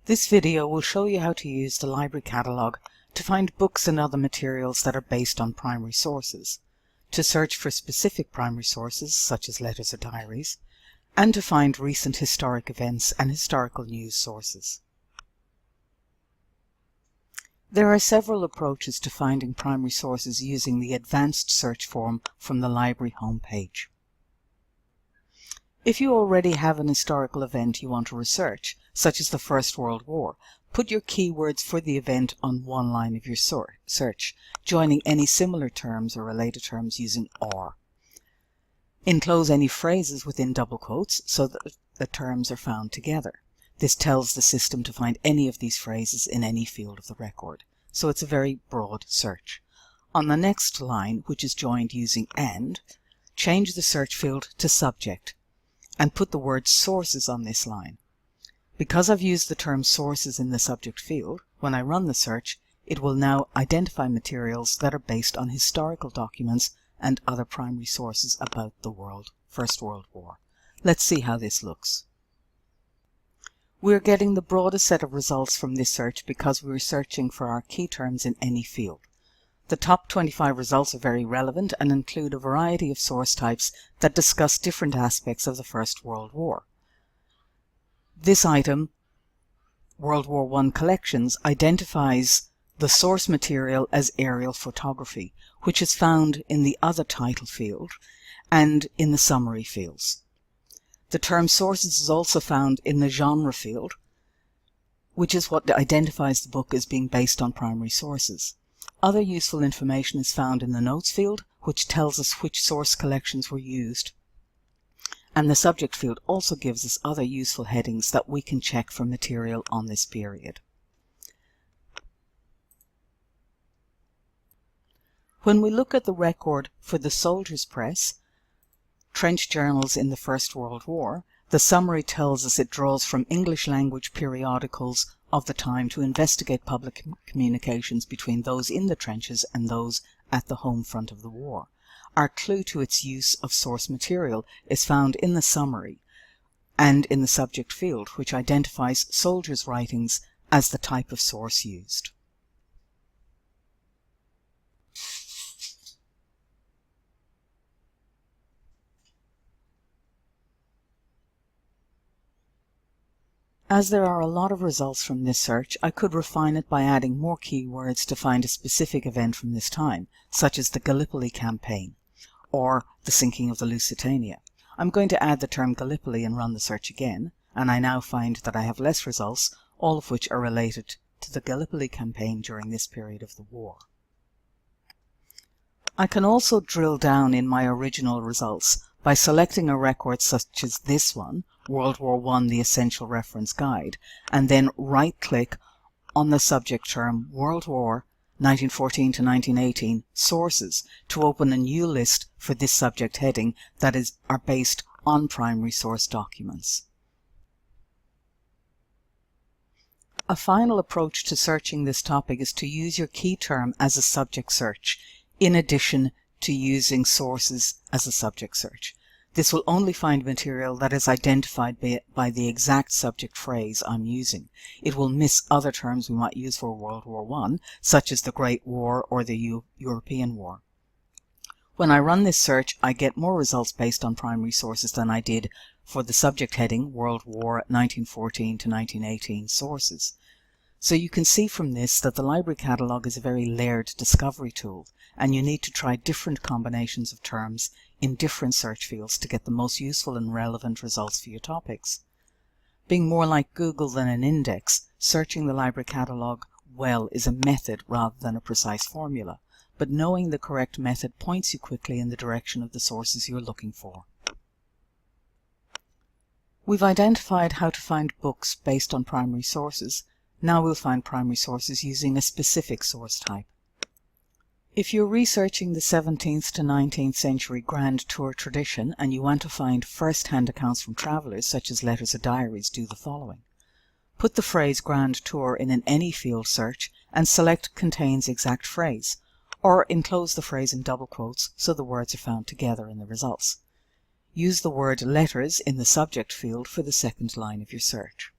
This video will show you how to use the Library Catalogue to find books and other materials that are based on primary sources, to search for specific primary sources such as letters or diaries, and to find recent historic events and historical news sources. There are several approaches to finding primary sources using the advanced search form from the library homepage. If you already have an historical event you want to research, such as the First World War, put your keywords for the event on one line of your search, joining any similar terms or related terms using OR. Enclose any phrases within double quotes so that the terms are found together. This tells the system to find any of these phrases in any field of the record, so it's a very broad search. On the next line, which is joined using AND, change the search field to Subject, and put the word sources on this line. Because I've used the term sources in the subject field, when I run the search, it will now identify materials that are based on historical documents and other primary sources about the First World War. Let's see how this looks. We're getting the broadest set of results from this search because we're searching for our key terms in any field. The top 25 results are very relevant and include a variety of source types that discuss different aspects of the First World War. This item, World War I Collections, identifies the source material as aerial photography, which is found in the Other title field and in the summary fields. The term sources is also found in the genre field, which is what identifies the book as being based on primary sources. Other useful information is found in the notes field, which tells us which source collections were used. And the subject field also gives us other useful headings that we can check for material on this period. When we look at the record for the Soldiers' Press, trench journals in the First World War, the summary tells us it draws from English language periodicals of the time to investigate public communications between those in the trenches and those at the home front of the war. Our clue to its use of source material is found in the summary and in the subject field, which identifies soldiers' writings as the type of source used. As there are a lot of results from this search, I could refine it by adding more keywords to find a specific event from this time, such as the Gallipoli campaign or the sinking of the Lusitania. I'm going to add the term Gallipoli and run the search again, and I now find that I have less results, all of which are related to the Gallipoli campaign during this period of the war. I can also drill down in my original results by selecting a record such as this one, World War I, the Essential Reference Guide, and then right-click on the subject term World War 1914 to 1918 Sources to open a new list for this subject heading that are based on primary source documents. A final approach to searching this topic is to use your key term as a subject search, in addition to using sources as a subject search. This will only find material that is identified by the exact subject phrase I'm using. It will miss other terms we might use for World War I, such as the Great War or the European War. When I run this search, I get more results based on primary sources than I did for the subject heading World War 1914 to 1918 Sources. So you can see from this that the Library Catalogue is a very layered discovery tool, and you need to try different combinations of terms in different search fields to get the most useful and relevant results for your topics. Being more like Google than an index, searching the Library Catalogue well is a method rather than a precise formula, but knowing the correct method points you quickly in the direction of the sources you're looking for. We've identified how to find books based on primary sources. Now we'll find primary sources using a specific source type. If you're researching the 17th to 19th century Grand Tour tradition and you want to find first-hand accounts from travellers, such as letters or diaries, do the following. Put the phrase Grand Tour in an any field search and select Contains Exact Phrase, or enclose the phrase in double quotes so the words are found together in the results. Use the word letters in the subject field for the second line of your search.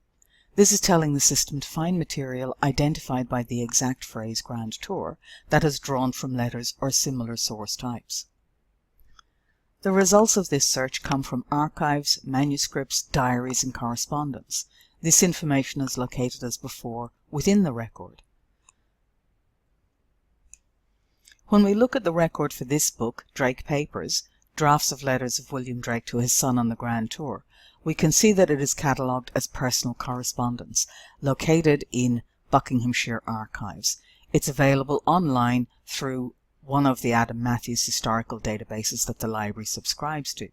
This is telling the system to find material identified by the exact phrase Grand Tour that is drawn from letters or similar source types. The results of this search come from archives, manuscripts, diaries, and correspondence. This information is located as before within the record. When we look at the record for this book, Drake Papers, Drafts of Letters of William Drake to his son on the Grand Tour, we can see that it is catalogued as personal correspondence, located in Buckinghamshire Archives. It's available online through one of the Adam Matthews historical databases that the library subscribes to.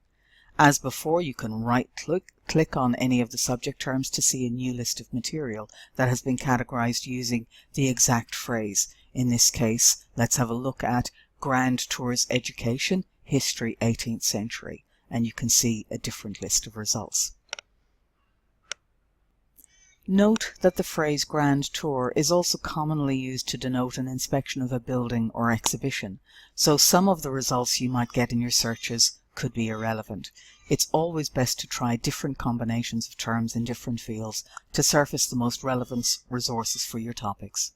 As before, you can right-click on any of the subject terms to see a new list of material that has been categorized using the exact phrase. In this case, let's have a look at Grand Tours Education, History 18th Century, and you can see a different list of results. Note that the phrase Grand Tour is also commonly used to denote an inspection of a building or exhibition, so some of the results you might get in your searches could be irrelevant. It's always best to try different combinations of terms in different fields to surface the most relevant resources for your topics.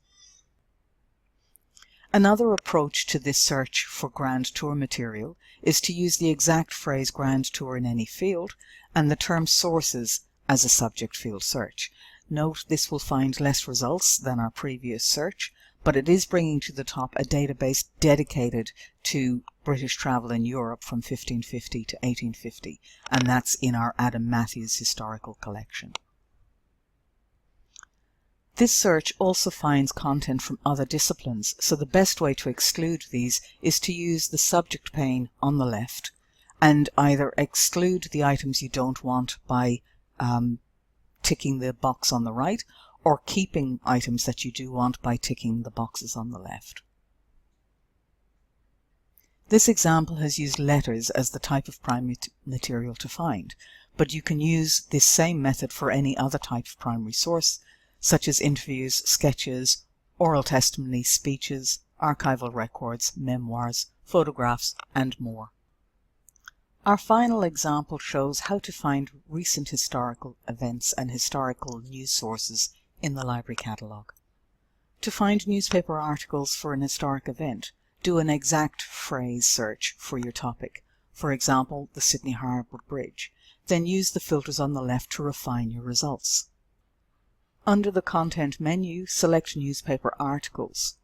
Another approach to this search for Grand Tour material is to use the exact phrase Grand Tour in any field and the term sources as a subject field search. Note this will find less results than our previous search, but it is bringing to the top a database dedicated to British travel in Europe from 1550 to 1850, and that's in our Adam Matthews historical collection. This search also finds content from other disciplines, so the best way to exclude these is to use the subject pane on the left and either exclude the items you don't want by ticking the box on the right, or keeping items that you do want by ticking the boxes on the left. This example has used letters as the type of primary material to find, but you can use this same method for any other type of primary source, such as interviews, sketches, oral testimony, speeches, archival records, memoirs, photographs, and more. Our final example shows how to find recent historical events and historical news sources in the Library Catalogue. To find newspaper articles for an historic event, do an exact phrase search for your topic, for example, the Sydney Harbour Bridge. Then use the filters on the left to refine your results. Under the Content menu, select Newspaper Articles.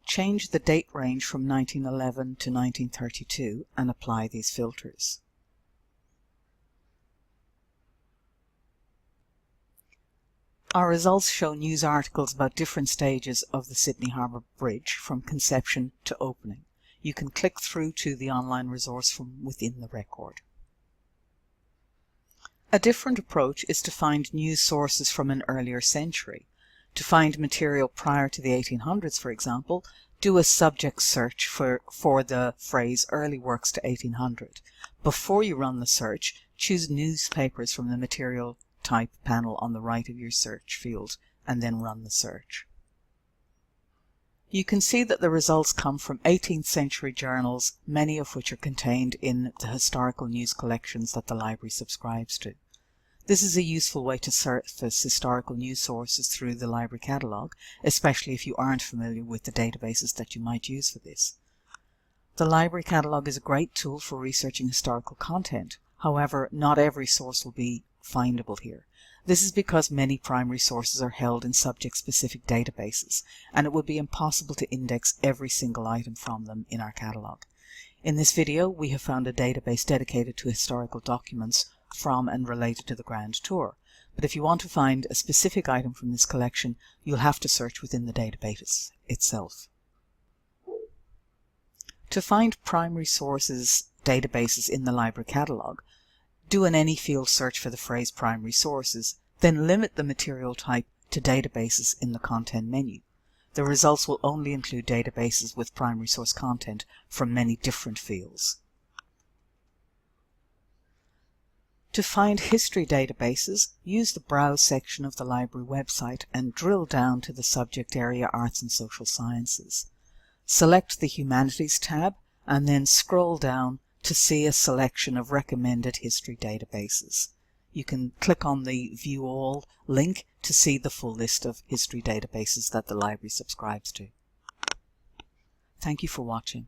Change the date range from 1911 to 1932 and apply these filters. Our results show news articles about different stages of the Sydney Harbour Bridge from conception to opening. You can click through to the online resource from within the record. A different approach is to find news sources from an earlier century. To find material prior to the 1800s, for example, do a subject search for the phrase early works to 1800. Before you run the search, choose newspapers from the material type panel on the right of your search field and then run the search. You can see that the results come from 18th century journals, many of which are contained in the historical news collections that the library subscribes to. This is a useful way to surface historical news sources through the Library Catalogue, especially if you aren't familiar with the databases that you might use for this. The Library Catalogue is a great tool for researching historical content. However, not every source will be findable here. This is because many primary sources are held in subject-specific databases, and it would be impossible to index every single item from them in our catalogue. In this video, we have found a database dedicated to historical documents from and related to the Grand Tour, but if you want to find a specific item from this collection, you'll have to search within the database itself. To find primary sources databases in the Library Catalogue, do an any field search for the phrase primary sources, then limit the material type to databases in the Content menu. The results will only include databases with primary source content from many different fields. To find history databases, use the Browse section of the library website and drill down to the subject area Arts and Social Sciences. Select the Humanities tab and then scroll down to see a selection of recommended history databases. you can click on the View All link to see the full list of history databases that the library subscribes to. Thank you for watching.